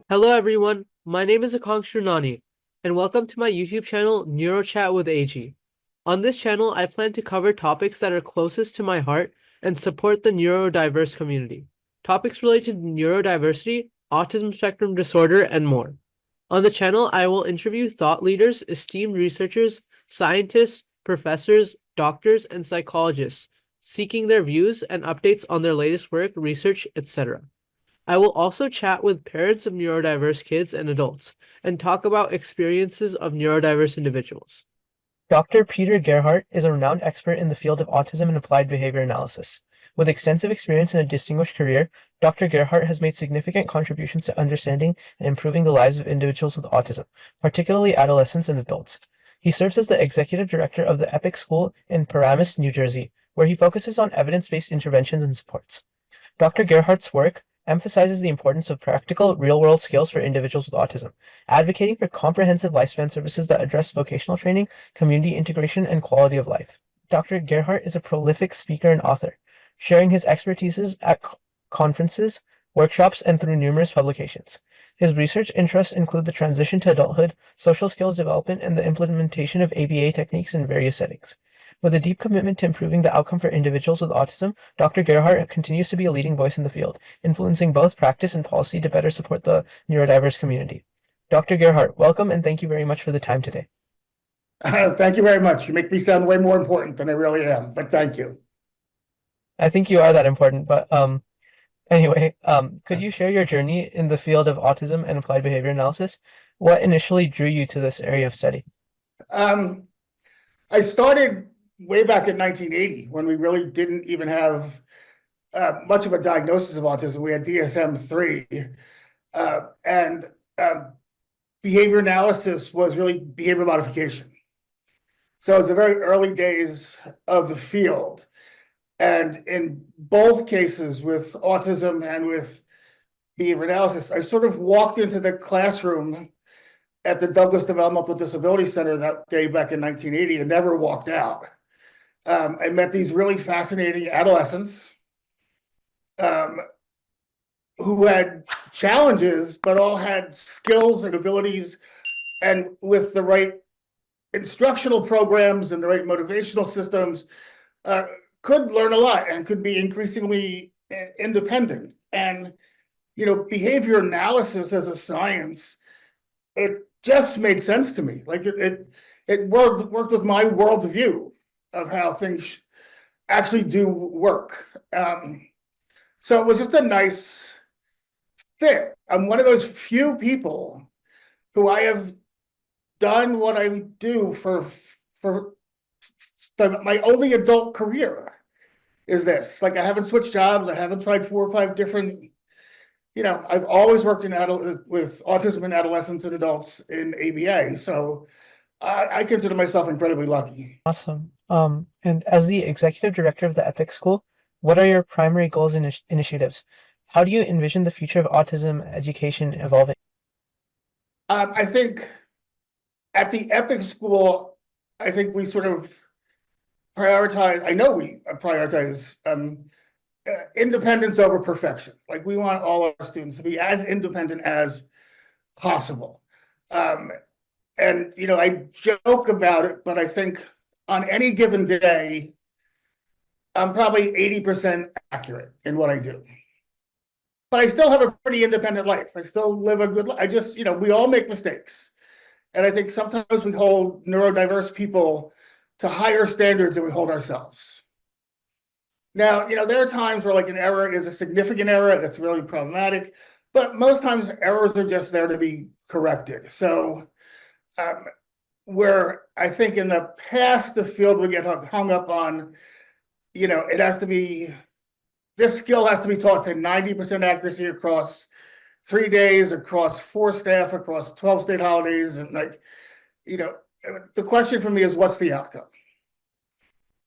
Hello everyone, my name is Aakanksh Gurnani, and welcome to my YouTube channel, Neuro Chat with AG. On this channel, I plan to cover topics that are closest to my heart and support the neurodiverse community. Topics related to neurodiversity, autism spectrum disorder, and more. On the channel, I will interview thought leaders, esteemed researchers, scientists, professors, doctors, and psychologists, seeking their views and updates on their latest work, research, etc. I will also chat with parents of neurodiverse kids and adults and talk about experiences of neurodiverse individuals. Dr. Peter Gerhardt is a renowned expert in the field of autism and applied behavior analysis. With extensive experience and a distinguished career, Dr. Gerhardt has made significant contributions to understanding and improving the lives of individuals with autism, particularly adolescents and adults. He serves as the executive director of the EPIC School in Paramus, New Jersey, where he focuses on evidence-based interventions and supports. Dr. Gerhardt's work emphasizes the importance of practical, real-world skills for individuals with autism, advocating for comprehensive lifespan services that address vocational training, community integration, and quality of life. Dr. Gerhardt is a prolific speaker and author, sharing his expertise at conferences, workshops, and through numerous publications. His research interests include the transition to adulthood, social skills development, and the implementation of ABA techniques in various settings. With a deep commitment to improving the outcome for individuals with autism, Dr. Gerhardt continues to be a leading voice in the field, influencing both practice and policy to better support the neurodiverse community. Dr. Gerhardt, welcome and thank you very much for the time today. Thank you very much. You make me sound way more important than I really am, but thank you. I think you are that important, but anyway, could you share your journey in the field of autism and applied behavior analysis? What initially drew you to this area of study? I started way back in 1980 when we really didn't even have much of a diagnosis of autism. We had DSM-3, and behavior analysis was really behavior modification. So it was the very early days of the field. And in both cases, with autism and with behavior analysis, I sort of walked into the classroom at the Douglas Developmental Disability Center that day back in 1980 and never walked out. I met these really fascinating adolescents who had challenges, but all had skills and abilities, and with the right instructional programs and the right motivational systems, could learn a lot and could be increasingly independent. And, you know, behavior analysis as a science, it just made sense to me. Like it worked with my worldview of how things actually do work. So it was just a nice fit. I'm one of those few people who I have done what I do for my only adult career is this. Like, I haven't switched jobs. I haven't tried 4 or 5 different, I've always worked with autism in adolescents and adults in ABA. So I consider myself incredibly lucky. Awesome. And as the executive director of the EPIC School, what are your primary goals and initiatives? How do you envision the future of autism education evolving? I think at the EPIC School, I think we sort of prioritize, I know we prioritize independence over perfection. Like, we want all our students to be as independent as possible. And, I joke about it, but I think on any given day, I'm probably 80% accurate in what I do. But I still have a pretty independent life. I still live a good life. I just, we all make mistakes. And I think sometimes we hold neurodiverse people to higher standards than we hold ourselves. Now, there are times where, like, an error is a significant error that's really problematic, but most times errors are just there to be corrected. So where I think in the past, the field would get hung up on, it has to be, this skill has to be taught to 90% accuracy across 3 days, across 4 staff, across 12 state holidays. And the question for me is, what's the outcome?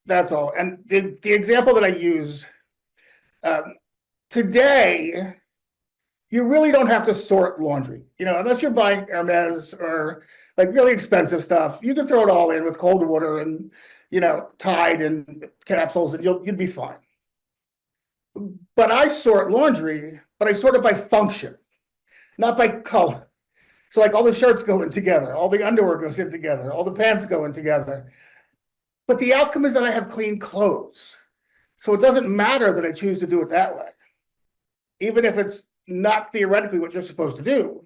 That's all. And the example that I use today, you really don't have to sort laundry, unless you're buying Hermes or like really expensive stuff. You can throw it all in with cold water and, Tide and capsules, and you'd be fine. But I sort laundry, but I sort it by function. not by color. So like all the shirts go in together, all the underwear goes in together, all the pants go in together. But the outcome is that I have clean clothes. So it doesn't matter that I choose to do it that way. Even if it's not theoretically what you're supposed to do.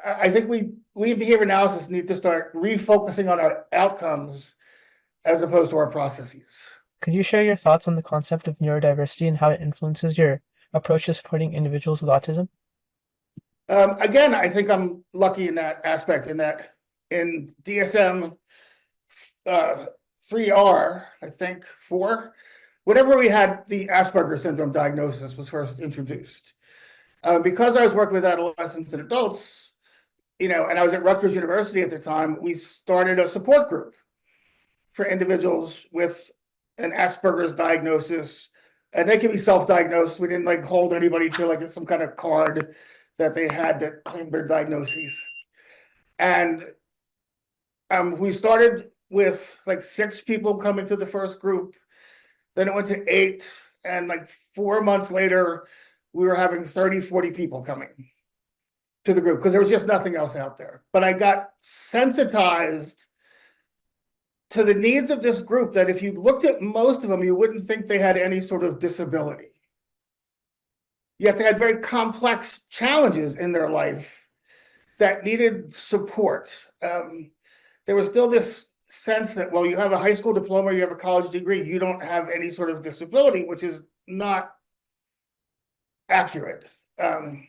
I think we in behavior analysis need to start refocusing on our outcomes as opposed to our processes. Could you share your thoughts on the concept of neurodiversity and how it influences your approach to supporting individuals with autism? Again, I think I'm lucky in that aspect, in that in DSM 3R, I think 4, whenever we had the Asperger syndrome diagnosis was first introduced. Because I was working with adolescents and adults, and I was at Rutgers University at the time, we started a support group for individuals with an Asperger's diagnosis, and they can be self-diagnosed. We didn't like hold anybody to like some kind of card that they had that claimed their diagnoses. And we started with like 6 people coming to the first group, then it went to 8, and like 4 months later, we were having 30, 40 people coming to the group because there was just nothing else out there. But I got sensitized to the needs of this group that if you looked at most of them, you wouldn't think they had any sort of disability. Yet they had very complex challenges in their life that needed support. There was still this sense that, well, you have a high school diploma, you have a college degree, you don't have any sort of disability, which is not accurate. And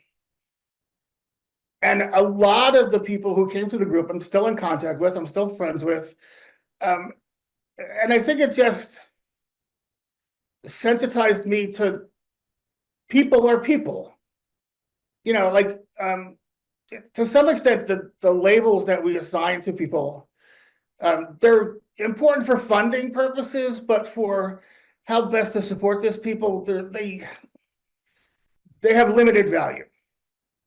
a lot of the people who came to the group, I'm still in contact with, I'm still friends with. And I think it just sensitized me to people are people. To some extent, the labels that we assign to people, they're important for funding purposes, but for how best to support this people, they have limited value.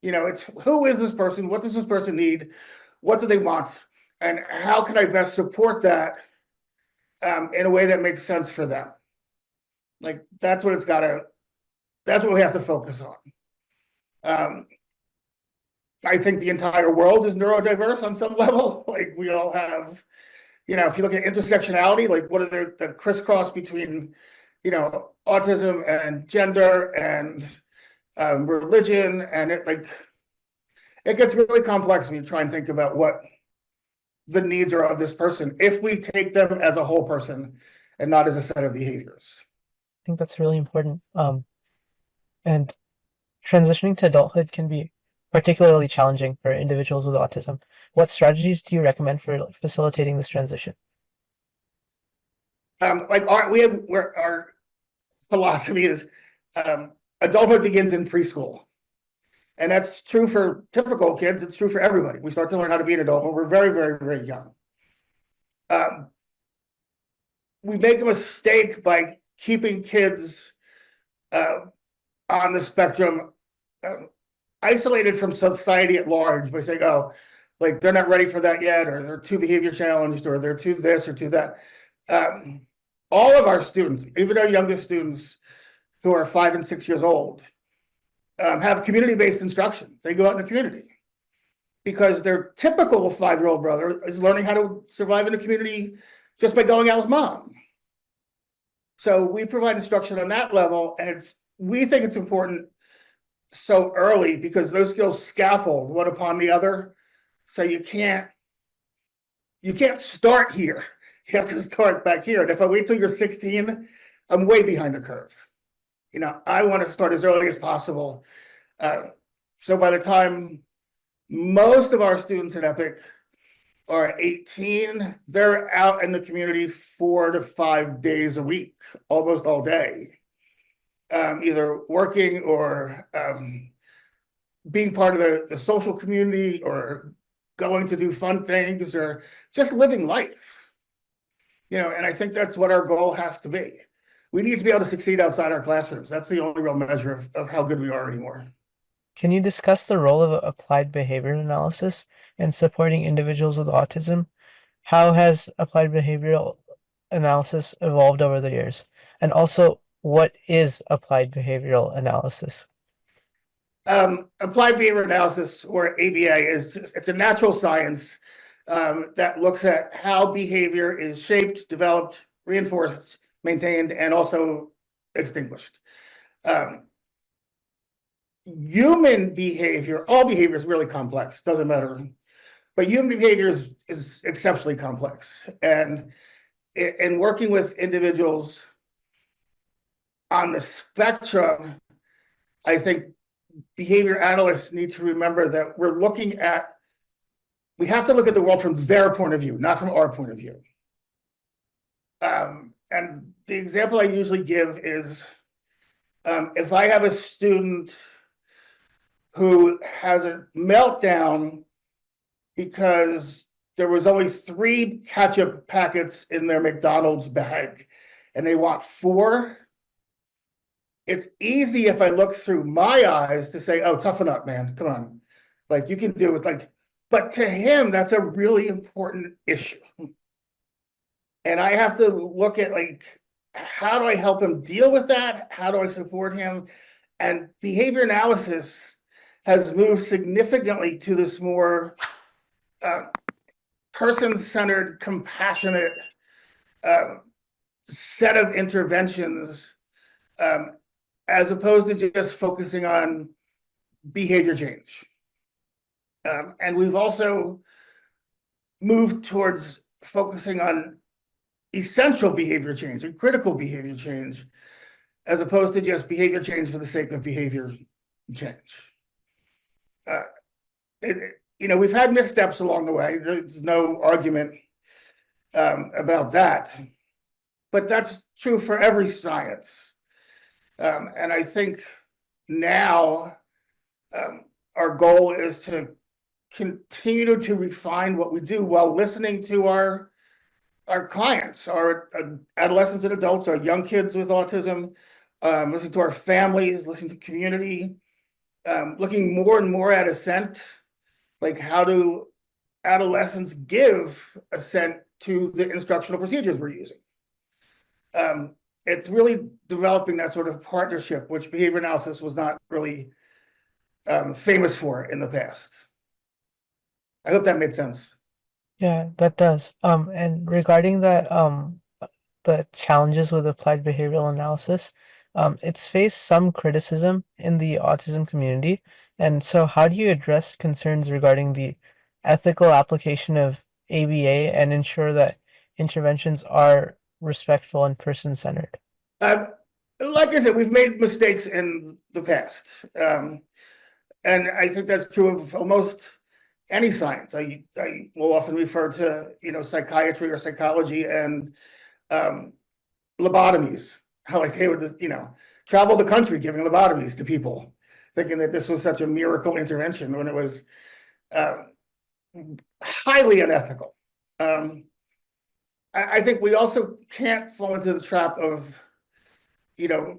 It's who is this person? What does this person need? What do they want? And how can I best support that in a way that makes sense for them? Like that's what we have to focus on. I think the entire world is neurodiverse on some level. Like we all have, if you look at intersectionality, like what are the crisscross between, autism and gender and religion, and it gets really complex when you try and think about what the needs are of this person if we take them as a whole person and not as a set of behaviors. I think that's really important. And transitioning to adulthood can be particularly challenging for individuals with autism. What strategies do you recommend for facilitating this transition? Our philosophy is adulthood begins in preschool. And that's true for typical kids. It's true for everybody. We start to learn how to be an adult when we're very, very, very young. We make a mistake by keeping kids on the spectrum isolated from society at large by saying, oh, like they're not ready for that yet, or they're too behavior challenged, or they're too this or too that. All of our students, even our youngest students who are 5 and 6 years old, have community-based instruction. They go out in the community because their typical 5-year-old brother is learning how to survive in a community just by going out with mom. So we provide instruction on that level, and we think it's important so early because those skills scaffold one upon the other. So you can't start here. You have to start back here. And if I wait till you're 16, I'm way behind the curve. I want to start as early as possible. So by the time most of our students at EPIC are 18, they're out in the community 4 to 5 days a week, almost all day, either working or being part of the social community or going to do fun things or just living life. And I think that's what our goal has to be. We need to be able to succeed outside our classrooms. That's the only real measure of how good we are anymore. Can you discuss the role of applied behavior analysis in supporting individuals with autism? How has applied behavioral analysis evolved over the years? And also, what is applied behavioral analysis? Applied behavior analysis, or ABA, it's a natural science that looks at how behavior is shaped, developed, reinforced, maintained, and also extinguished. Human behavior, all behavior is really complex, doesn't matter. But human behavior is exceptionally complex. And in working with individuals on the spectrum, I think behavior analysts need to remember that we have to look at the world from their point of view, not from our point of view. And the example I usually give is, if I have a student who has a meltdown because there was only 3 ketchup packets in their McDonald's bag and they want 4, it's easy if I look through my eyes to say, oh, toughen up, man, come on. Like, you can do it. But to him, that's a really important issue. And I have to look at, how do I help him deal with that? How do I support him? And behavior analysis has moved significantly to this more person-centered, compassionate set of interventions, as opposed to just focusing on behavior change. And we've also moved towards focusing on essential behavior change and critical behavior change, as opposed to just behavior change for the sake of behavior change. We've had missteps along the way. There's no argument about that, but that's true for every science. And I think now our goal is to continue to refine what we do while listening to our clients, our adolescents and adults, our young kids with autism, listening to our families, listening to community, looking more and more at assent. Like, how do adolescents give assent to the instructional procedures we're using? It's really developing that sort of partnership, which behavior analysis was not really famous for in the past. I hope that made sense. Yeah, that does. And regarding that, the challenges with applied behavioral analysis, it's faced some criticism in the autism community. And so how do you address concerns regarding the ethical application of ABA and ensure that interventions are respectful and person-centered? Like I said, we've made mistakes in the past. And I think that's true of almost any science. I will often refer to, psychiatry or psychology and lobotomies. How they would, travel the country giving lobotomies to people, thinking that this was such a miracle intervention when it was highly unethical. I think we also can't fall into the trap of,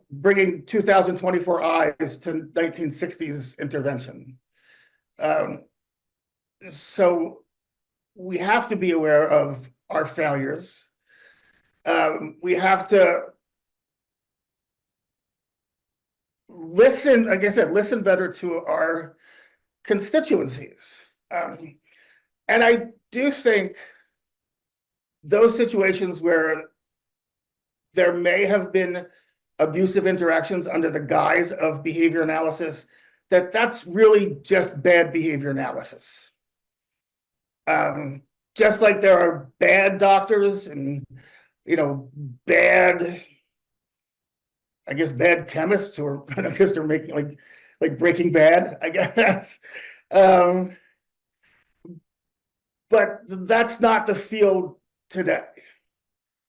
bringing 2024 eyes to 1960s intervention. So we have to be aware of our failures. We have to listen, like I said, listen better to our constituencies. And I do think those situations where there may have been abusive interactions under the guise of behavior analysis, that's really just bad behavior analysis. Just like there are bad doctors and, bad chemists who are, I guess they're making like Breaking Bad, I guess. But that's not the field today.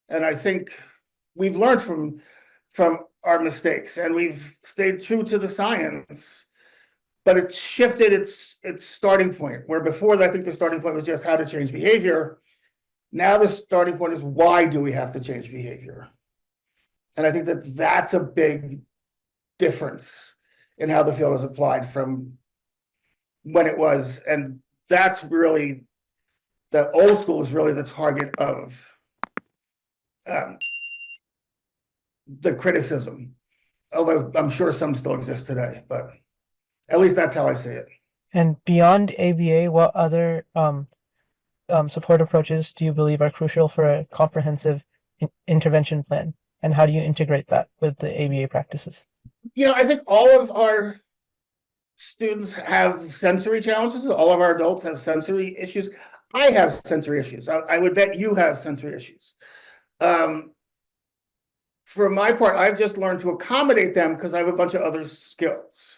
And I think we've learned from our mistakes and we've stayed true to the science, but it's shifted its starting point, where before I think the starting point was just how to change behavior. Now the starting point is, why do we have to change behavior? And I think that's a big difference in how the field is applied from when it was. And that's really, the old school is really the target of the criticism, although I'm sure some still exist today. But At least that's how I see it. And beyond ABA, what other support approaches do you believe are crucial for a comprehensive intervention plan? And how do you integrate that with the ABA practices? I think all of our students have sensory challenges. All of our adults have sensory issues. I have sensory issues. I would bet you have sensory issues. For my part, I've just learned to accommodate them because I have a bunch of other skills.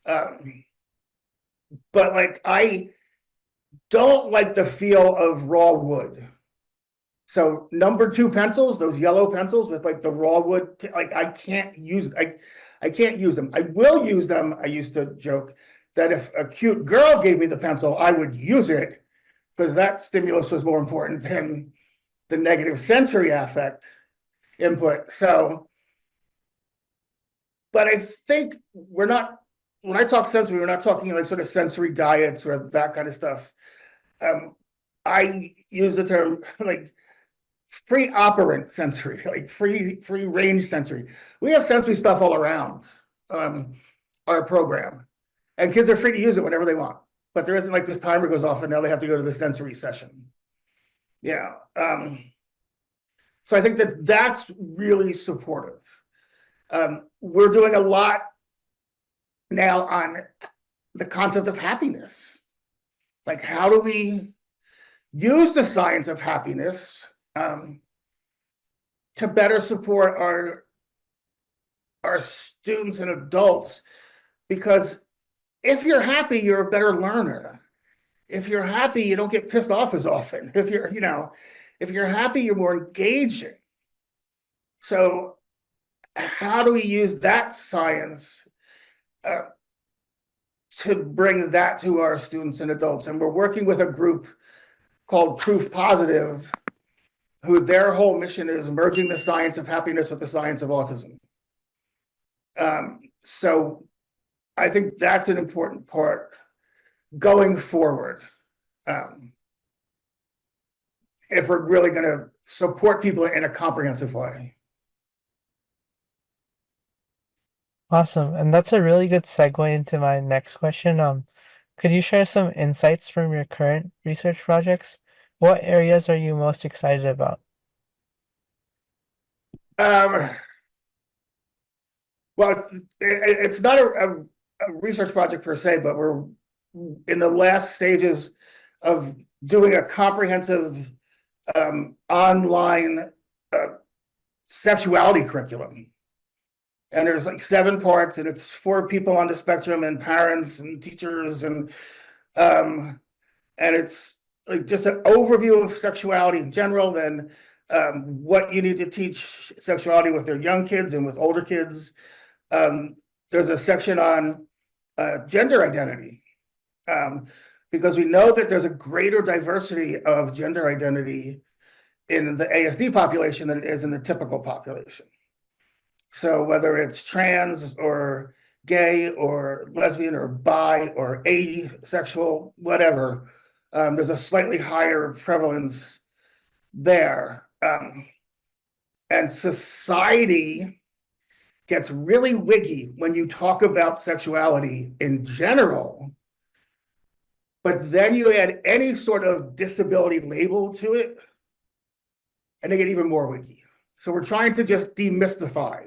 But like, I don't like the feel of raw wood. So number 2 pencils, those yellow pencils with like the raw wood, like I can't use, I can't use them. I will use them. I used to joke that if a cute girl gave me the pencil, I would use it because that stimulus was more important than the negative sensory affect input. So, but I think we're not, when I talk sensory, we're not talking like sort of sensory diets or that kind of stuff. I use the term like free operant sensory, like free range sensory. We have sensory stuff all around our program, and kids are free to use it whenever they want. But there isn't like this timer goes off and now they have to go to the sensory session. Yeah. So I think that that's really supportive. We're doing a lot now on the concept of happiness. Like, how do we use the science of happiness to better support our students and adults? Because if you're happy, you're a better learner. If you're happy, you don't get pissed off as often. If you're happy, you're more engaging. So how do we use that science to bring that to our students and adults? And we're working with a group called Proof Positive, who their whole mission is merging the science of happiness with the science of autism. So I think that's an important part going forward. If we're really going to support people in a comprehensive way. Awesome. And that's a really good segue into my next question. Could you share some insights from your current research projects? What areas are you most excited about? Well, it's not a research project per se, but we're in the last stages of doing a comprehensive online sexuality curriculum. And there's like 7 parts, and it's for people on the spectrum and parents and teachers, and it's like just an overview of sexuality in general, then what you need to teach sexuality with their young kids and with older kids. There's a section on gender identity, because we know that there's a greater diversity of gender identity in the ASD population than it is in the typical population. So whether it's trans or gay or lesbian or bi or asexual, whatever, there's a slightly higher prevalence there. And society gets really wiggy when you talk about sexuality in general, but then you add any sort of disability label to it, and they get even more wiggy. So we're trying to just demystify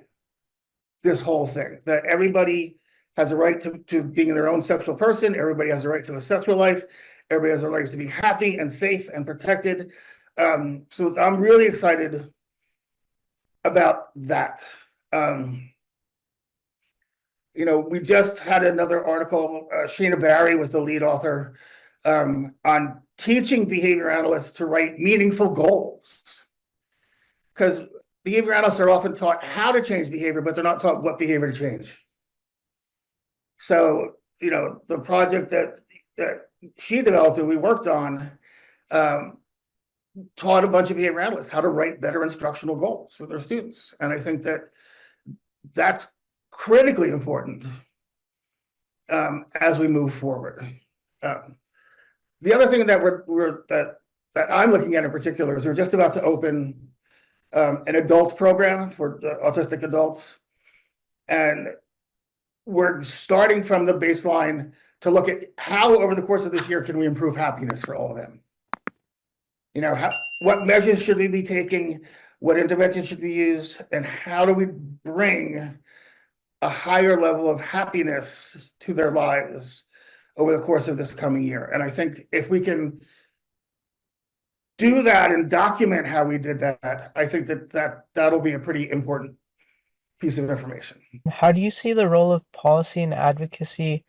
this whole thing, that everybody has a right to being their own sexual person. Everybody has a right to a sexual life. Everybody has a right to be happy and safe and protected. So I'm really excited about that. We just had another article. Sheena Barry was the lead author on teaching behavior analysts to write meaningful goals. Because behavior analysts are often taught how to change behavior, but they're not taught what behavior to change. So, the project that she developed and we worked on taught a bunch of behavior analysts how to write better instructional goals for their students. And I think that that's critically important as we move forward. The other thing that I'm looking at in particular is we're just about to open an adult program for autistic adults. And we're starting from the baseline to look at how over the course of this year can we improve happiness for all of them. What measures should we be taking, what interventions should we use, and how do we bring a higher level of happiness to their lives over the course of this coming year. And I think if we can do that and document how we did that, I think that'll be a pretty important piece of information. How do you see the role of policy and advocacy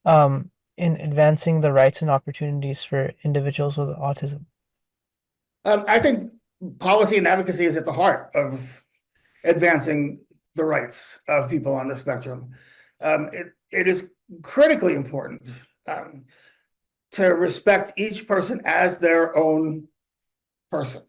in advancing the rights and opportunities for individuals with autism? I think policy and advocacy is at the heart of advancing the rights of people on the spectrum. It is critically important to respect each person as their own person.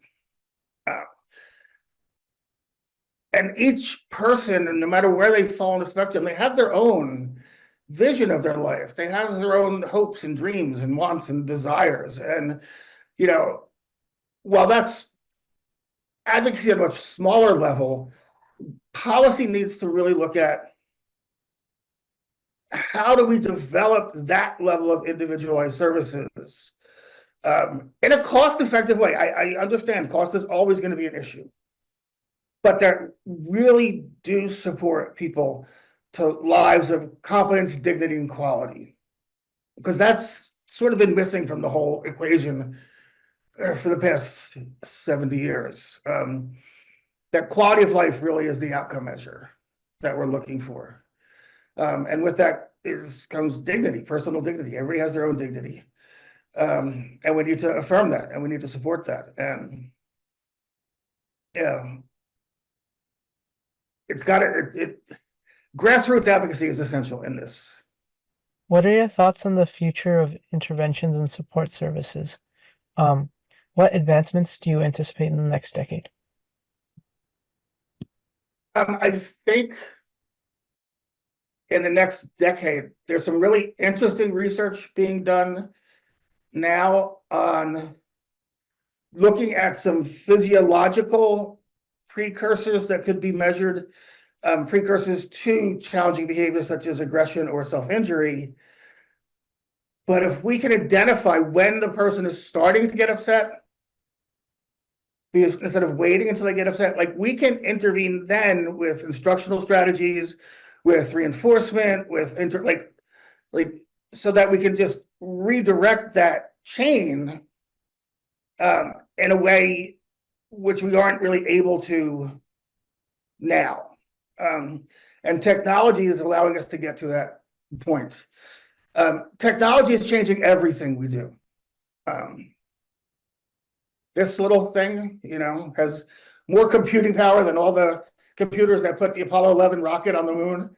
And each person, no matter where they fall on the spectrum, they have their own vision of their life. They have their own hopes and dreams and wants and desires. And, while that's advocacy at a much smaller level, policy needs to really look at how do we develop that level of individualized services in a cost-effective way. I understand cost is always going to be an issue, but that really do support people to lives of competence, dignity, and quality, because that's sort of been missing from the whole equation for the past 70 years. That quality of life really is the outcome measure that we're looking for. And with that comes dignity, personal dignity. Everybody has their own dignity. And we need to affirm that, and we need to support that. And grassroots advocacy is essential in this. What are your thoughts on the future of interventions and support services? What advancements do you anticipate in the next decade? I think in the next decade, there's some really interesting research being done now on looking at some physiological precursors that could be measured, precursors to challenging behaviors such as aggression or self-injury. But if we can identify when the person is starting to get upset, instead of waiting until they get upset, like we can intervene then with instructional strategies, with reinforcement, with so that we can just redirect that chain in a way which we aren't really able to now. And technology is allowing us to get to that point. Technology is changing everything we do. This little thing, has more computing power than all the computers that put the Apollo 11 rocket on the moon.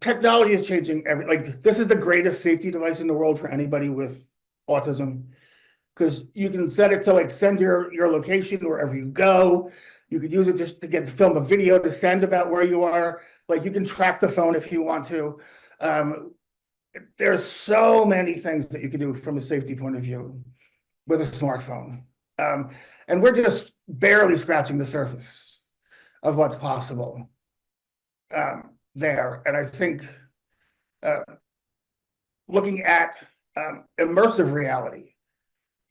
Technology is changing this is the greatest safety device in the world for anybody with autism, because you can set it to send your location wherever you go. You could use it just to film a video to send about where you are. You can track the phone if you want to. There's so many things that you can do from a safety point of view with a smartphone. And we're just barely scratching the surface of what's possible there. And I think looking at immersive reality,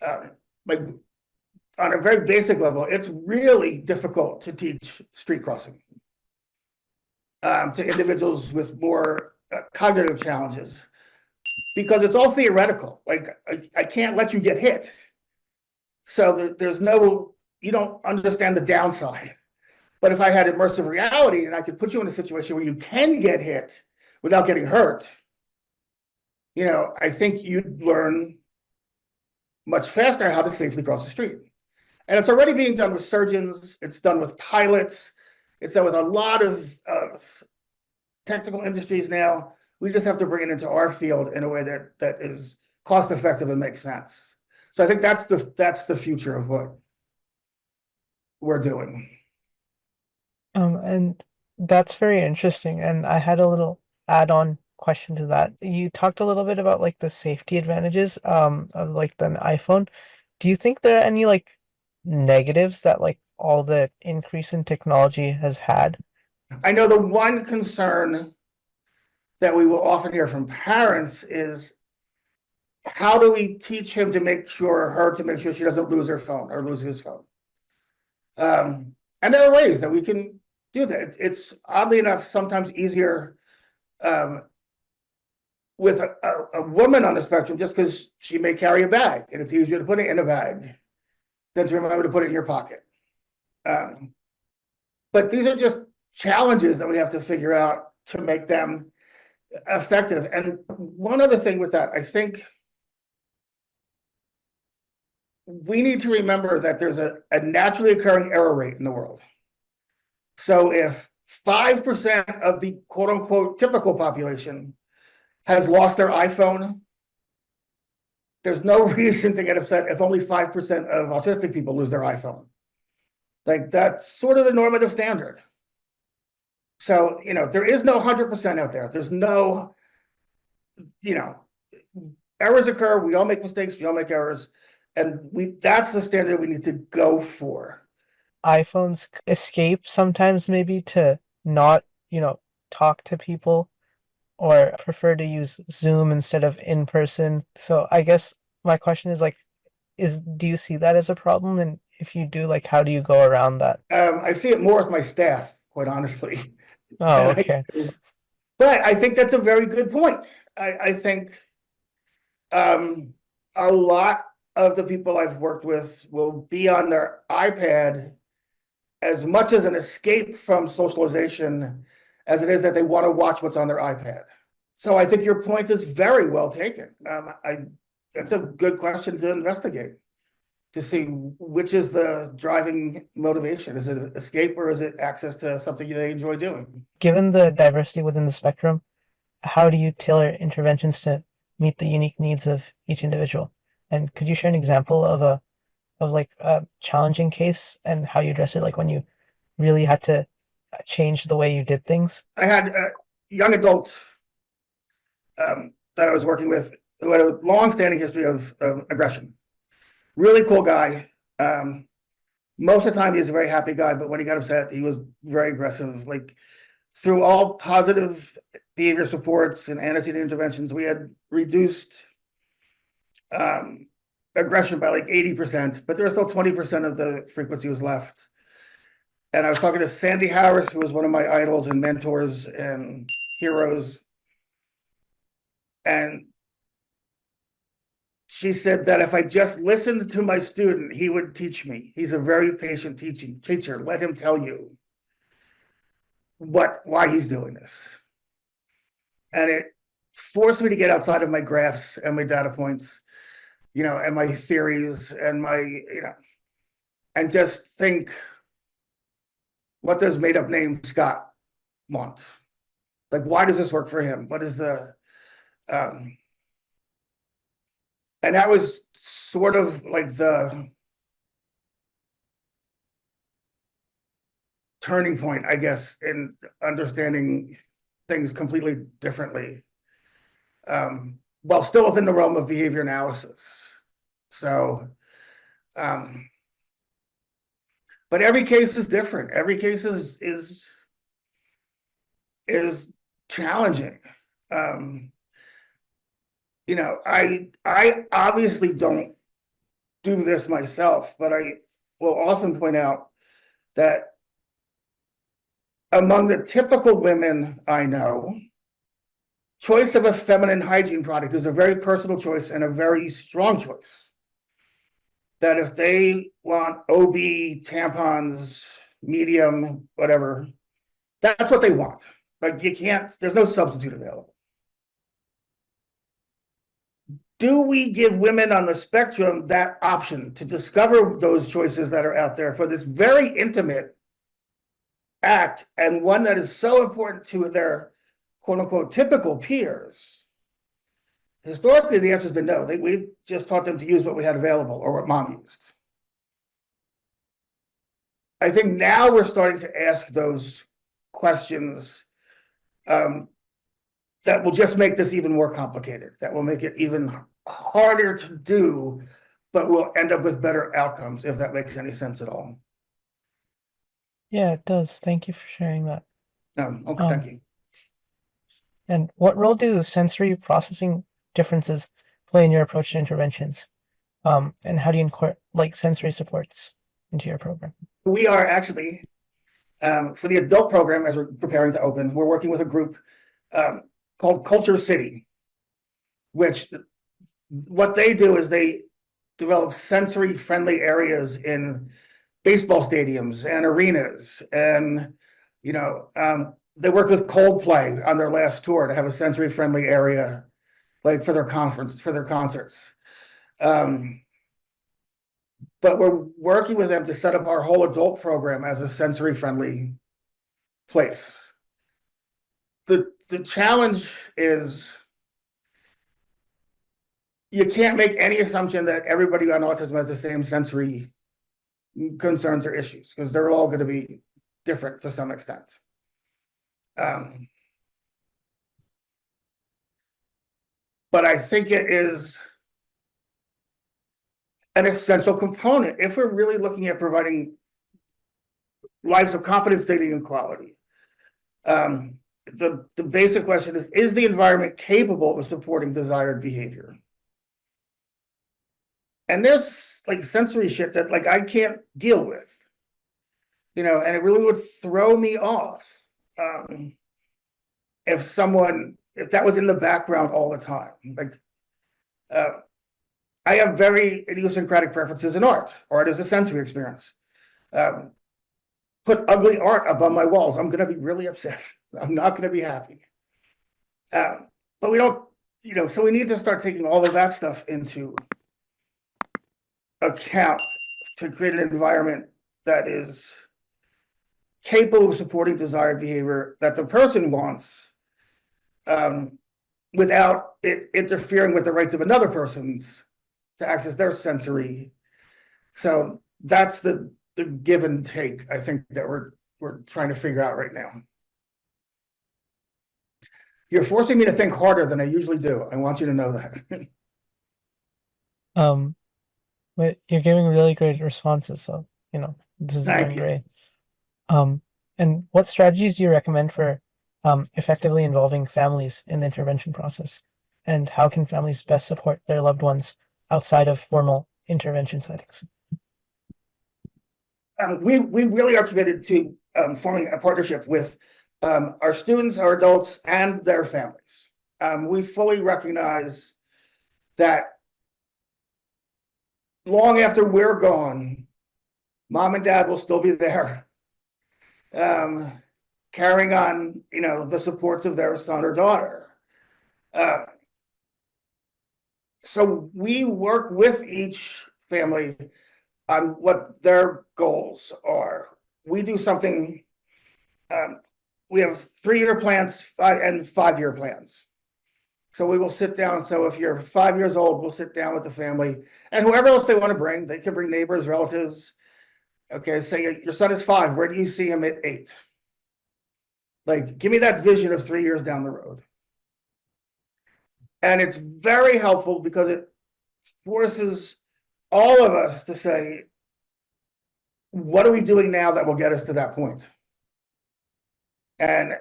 on a very basic level, it's really difficult to teach street crossing to individuals with more cognitive challenges, because it's all theoretical. I can't let you get hit. So you don't understand the downside. But if I had immersive reality and I could put you in a situation where you can get hit without getting hurt, I think you'd learn much faster how to safely cross the street. And it's already being done with surgeons. It's done with pilots. It's done with a lot of technical industries now. We just have to bring it into our field in a way that is cost effective and makes sense. So I think that's the future of what we're doing. And that's very interesting. And I had a little add-on question to that. You talked a little bit about the safety advantages of the iPhone. Do you think there are any negatives that all the increase in technology has had? I know the one concern that we will often hear from parents is, how do we teach him to make sure she doesn't lose her phone or lose his phone? And there are ways that we can do that. It's oddly enough sometimes easier with a woman on the spectrum, just because she may carry a bag and it's easier to put it in a bag than to remember to put it in your pocket. But these are just challenges that we have to figure out to make them effective. And one other thing with that, I think we need to remember that there's a naturally occurring error rate in the world. So if 5% of the quote unquote typical population has lost their iPhone, there's no reason to get upset if only 5% of autistic people lose their iPhone. Like, that's sort of the normative standard. So, there is no 100% out there. There's no, errors occur. We all make mistakes. We all make errors. And that's the standard we need to go for. iPhones escape sometimes maybe to not, talk to people, or prefer to use Zoom instead of in person. So I guess my question is do you see that as a problem? And if you do, how do you go around that? I see it more with my staff, quite honestly. Oh, okay. But I think that's a very good point. I think a lot of the people I've worked with will be on their iPad as much as an escape from socialization as it is that they want to watch what's on their iPad. So I think your point is very well taken. That's a good question to investigate, to see which is the driving motivation. Is it escape, or is it access to something they enjoy doing? Given the diversity within the spectrum, how do you tailor interventions to meet the unique needs of each individual? And could you share an example of a challenging case and how you address it, when you really had to change the way you did things? I had a young adult that I was working with who had a long-standing history of aggression. Really cool guy. Most of the time, he's a very happy guy, but when he got upset, he was very aggressive. Through all positive behavior supports and antecedent interventions, we had reduced aggression by 80%, but there was still 20% of the frequency was left. And I was talking to Sandy Harris, who was one of my idols and mentors and heroes. And she said that if I just listened to my student, he would teach me. He's a very patient teacher. Let him tell you why he's doing this. And it forced me to get outside of my graphs and my data points, and my theories and and just think, what does made up name Scott want? Why does this work for him? What is the, and that was sort of the turning point, I guess, in understanding things completely differently, while still within the realm of behavior analysis. So, but every case is different. Every case is challenging. I obviously don't do this myself, but I will often point out that among the typical women I know, choice of a feminine hygiene product is a very personal choice and a very strong choice. That if they want OB, tampons, medium, whatever, that's what they want. There's no substitute available. Do we give women on the spectrum that option to discover those choices that are out there for this very intimate act, and one that is so important to their quote unquote typical peers? Historically, the answer has been no. We've just taught them to use what we had available or what mom used. I think now we're starting to ask those questions that will just make this even more complicated, that will make it even harder to do, but we'll end up with better outcomes, if that makes any sense at all. Yeah, it does. Thank you for sharing that. Okay, thank you. And what role do sensory processing differences play in your approach to interventions? And how do you incorporate sensory supports into your program? We are actually, for the adult program, as we're preparing to open, we're working with a group called Culture City, which what they do is they develop sensory friendly areas in baseball stadiums and arenas. And, they worked with Coldplay on their last tour to have a sensory friendly area, like for their concerts. But we're working with them to set up our whole adult program as a sensory friendly place. The challenge is you can't make any assumption that everybody on autism has the same sensory concerns or issues, because they're all going to be different to some extent. But I think it is an essential component if we're really looking at providing lives of competence, dignity, and quality. The basic question is the environment capable of supporting desired behavior? And there's like sensory shit that like I can't deal with, and it really would throw me off if that was in the background all the time. Like, I have very idiosyncratic preferences in art. Art is a sensory experience. Put ugly art above my walls, I'm going to be really upset. I'm not going to be happy. But we don't, so we need to start taking all of that stuff into account to create an environment that is capable of supporting desired behavior that the person wants, without it interfering with the rights of another person's to access their sensory. So that's the give and take, I think, that we're trying to figure out right now. You're forcing me to think harder than I usually do. I want you to know that. But you're giving really great responses, so this is going great. And what strategies do you recommend for effectively involving families in the intervention process? And how can families best support their loved ones outside of formal intervention settings? We really are committed to forming a partnership with our students, our adults, and their families. We fully recognize that long after we're gone, mom and dad will still be there, carrying on, the supports of their son or daughter. So we work with each family on what their goals are. We do something, we have 3-year plans and 5-year plans. So we will sit down. So if you're 5 years old, we'll sit down with the family and whoever else they want to bring. They can bring neighbors, relatives. Okay, say your son is 5. Where do you see him at 8? Like, give me that vision of 3 years down the road. And it's very helpful because it forces all of us to say, what are we doing now that will get us to that point? And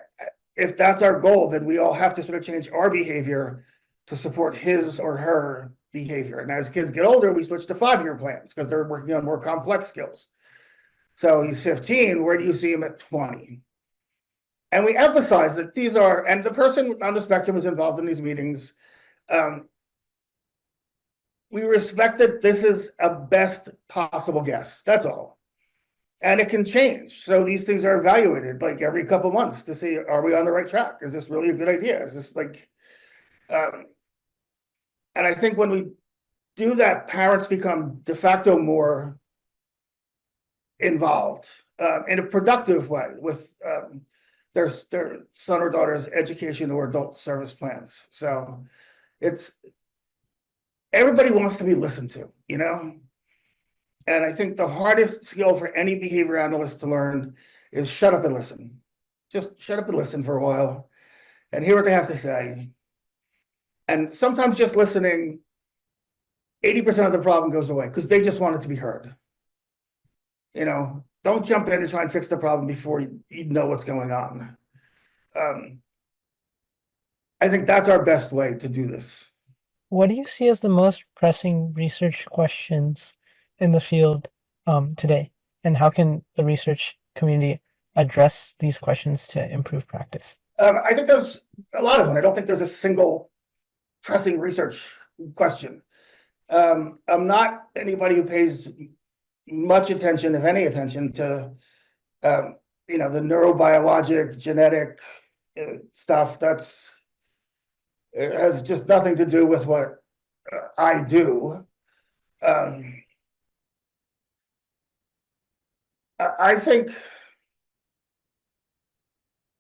if that's our goal, then we all have to sort of change our behavior to support his or her behavior. And as kids get older, we switch to 5-year plans because they're working on more complex skills. So he's 15, where do you see him at 20? And we emphasize that these are, and the person on the spectrum is involved in these meetings. We respect that this is a best possible guess. That's all. And it can change. So these things are evaluated like every couple months to see, are we on the right track? Is this really a good idea? Is this like, and I think when we do that, parents become de facto more involved in a productive way with their son or daughter's education or adult service plans. So it's, everybody wants to be listened to, And I think the hardest skill for any behavior analyst to learn is shut up and listen. Just shut up and listen for a while and hear what they have to say. And sometimes just listening, 80% of the problem goes away because they just want it to be heard. Don't jump in and try and fix the problem before you know what's going on. I think that's our best way to do this. What do you see as the most pressing research questions in the field today? And how can the research community address these questions to improve practice? I think there's a lot of them. I don't think there's a single pressing research question. I'm not anybody who pays much attention, if any attention, to the neurobiologic, genetic stuff. It has just nothing to do with what I do. I think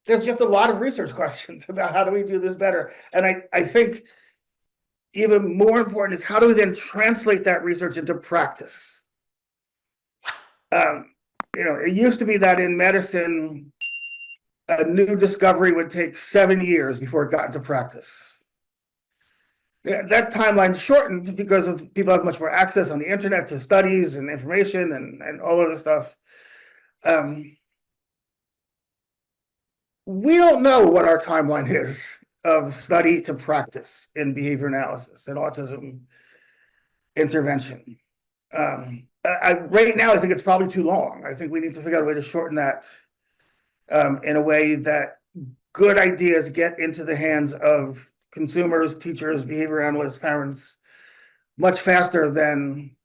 there's just a lot of research questions about how do we do this better. And I think even more important is how do we then translate that research into practice? It used to be that in medicine, a new discovery would take 7 years before it got into practice. That timeline's shortened because of people have much more access on the internet to studies and information and all of this stuff. We don't know what our timeline is of study to practice in behavior analysis and autism intervention. Right now, I think it's probably too long. I think we need to figure out a way to shorten that in a way that good ideas get into the hands of consumers, teachers, behavior analysts, parents, much faster than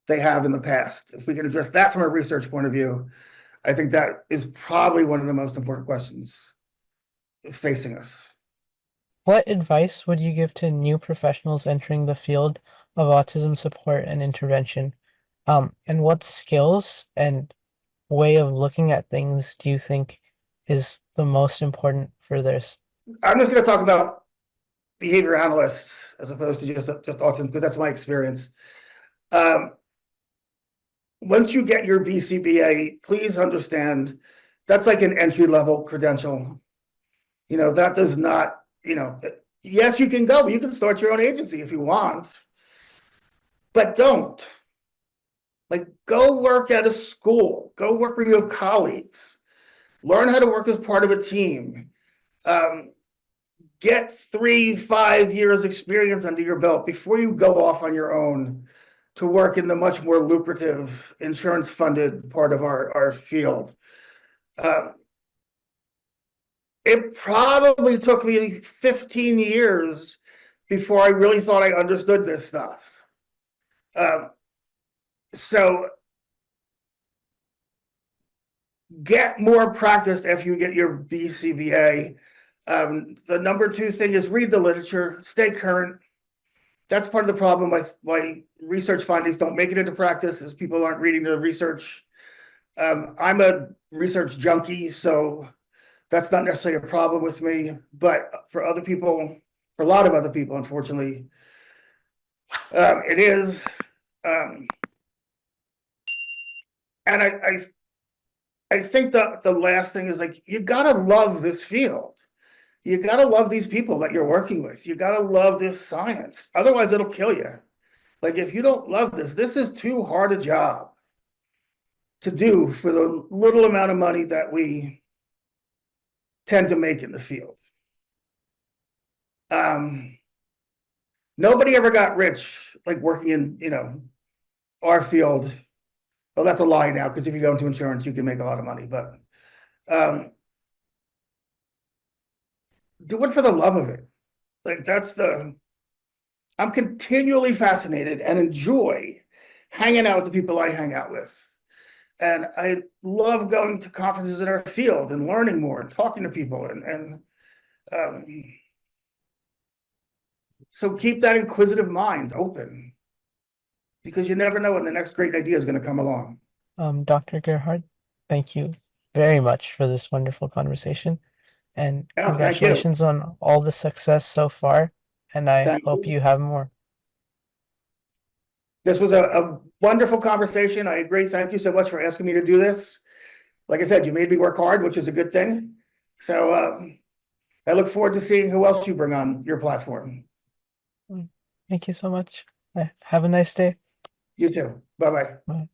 they have in the past. If we can address that from a research point of view, I think that is probably one of the most important questions facing us. What advice would you give to new professionals entering the field of autism support and intervention? And what skills and way of looking at things do you think is the most important for this? I'm just going to talk about behavior analysts as opposed to just autism, because that's my experience. Once you get your BCBA, please understand that's like an entry-level credential. That does not, yes, you can go, you can start your own agency if you want, but don't. Like, go work at a school, go work with your colleagues, learn how to work as part of a team. Get 3-5 years experience under your belt before you go off on your own to work in the much more lucrative insurance-funded part of our field. It probably took me 15 years before I really thought I understood this stuff. So get more practice after you get your BCBA. The number 2 thing is read the literature, stay current. That's part of the problem why research findings don't make it into practice, is people aren't reading the research. I'm a research junkie, so that's not necessarily a problem with me, but for other people, for a lot of other people, unfortunately, it is. And I think the last thing is, like, you gotta love this field. You gotta love these people that you're working with. You gotta love this science. Otherwise, it'll kill you. Like, if you don't love this is too hard a job to do for the little amount of money that we tend to make in the field. Nobody ever got rich, like, working in, our field. Well, that's a lie now, because if you go into insurance, you can make a lot of money, but do it for the love of it. Like, I'm continually fascinated and enjoy hanging out with the people I hang out with. And I love going to conferences in our field and learning more and talking to people. So keep that inquisitive mind open, because you never know when the next great idea is going to come along. Dr. Gerhardt, thank you very much for this wonderful conversation. And congratulations on all the success so far. And I hope you have more. This was a wonderful conversation. I agree. Thank you so much for asking me to do this. Like I said, you made me work hard, which is a good thing. So I look forward to seeing who else you bring on your platform. Thank you so much. Have a nice day. You too. Bye-bye. Bye.